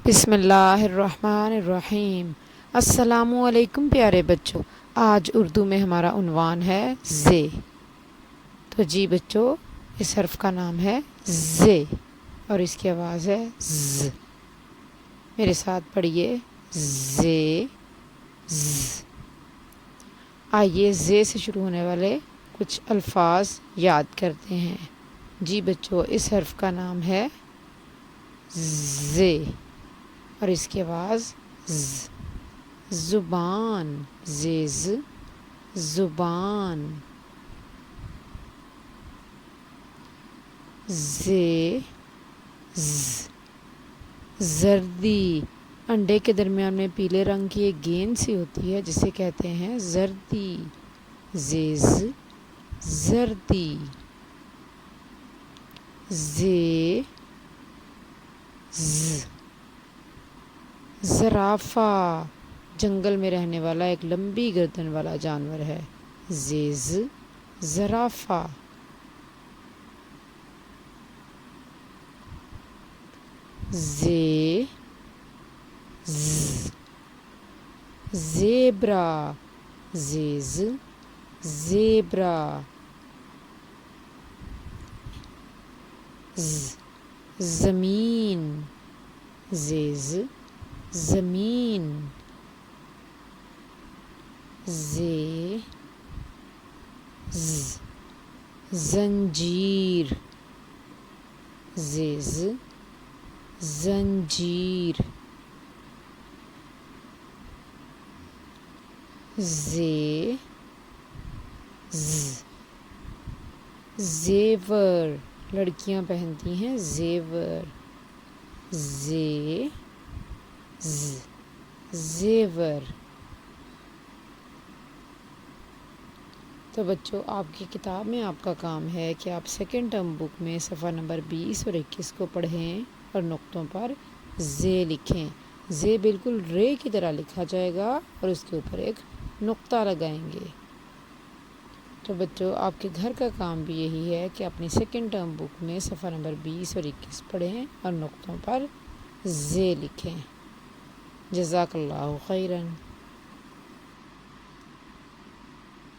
بسم اللہ الرحمن الرحیم۔ السلام علیکم پیارے بچوں، آج اردو میں ہمارا عنوان ہے زے۔ تو جی بچوں، اس حرف کا نام ہے زے اور اس کی آواز ہے ز۔ میرے ساتھ پڑھیے زے ز۔ آئیے زے سے شروع ہونے والے کچھ الفاظ یاد کرتے ہیں۔ جی بچوں، اس حرف کا نام ہے زے اور اس کی آواز ز۔ زبان، زیز زبان۔ زے ز۔ زردی، انڈے کے درمیان میں پیلے رنگ کی ایک گیند سی ہوتی ہے جسے کہتے ہیں زردی۔ زیز زردی۔ زے ز۔ زرافہ، جنگل میں رہنے والا ایک لمبی گردن والا جانور ہے۔ زیز زرافہ۔ زے ز۔ زیبرا، زیز زیبرا۔ ز۔ زمین، زیز زمین۔ زے ز۔ زنجیر، زیز زنجیر۔ زے ز۔ زیور، لڑکیاں پہنتی ہیں زیور۔ زے ز زیور۔ تو بچوں، آپ کی کتاب میں آپ کا کام ہے کہ آپ سیکنڈ ٹرم بک میں صفحہ نمبر 20 اور 21 کو پڑھیں اور نقطوں پر زے لکھیں۔ زے بالکل رے کی طرح لکھا جائے گا اور اس کے اوپر ایک نقطہ لگائیں گے۔ تو بچوں، آپ کے گھر کا کام بھی یہی ہے کہ اپنی سیکنڈ ٹرم بک میں صفحہ نمبر 20 اور 21 پڑھیں اور نقطوں پر زے لکھیں۔ جزاک اللہ خیراً۔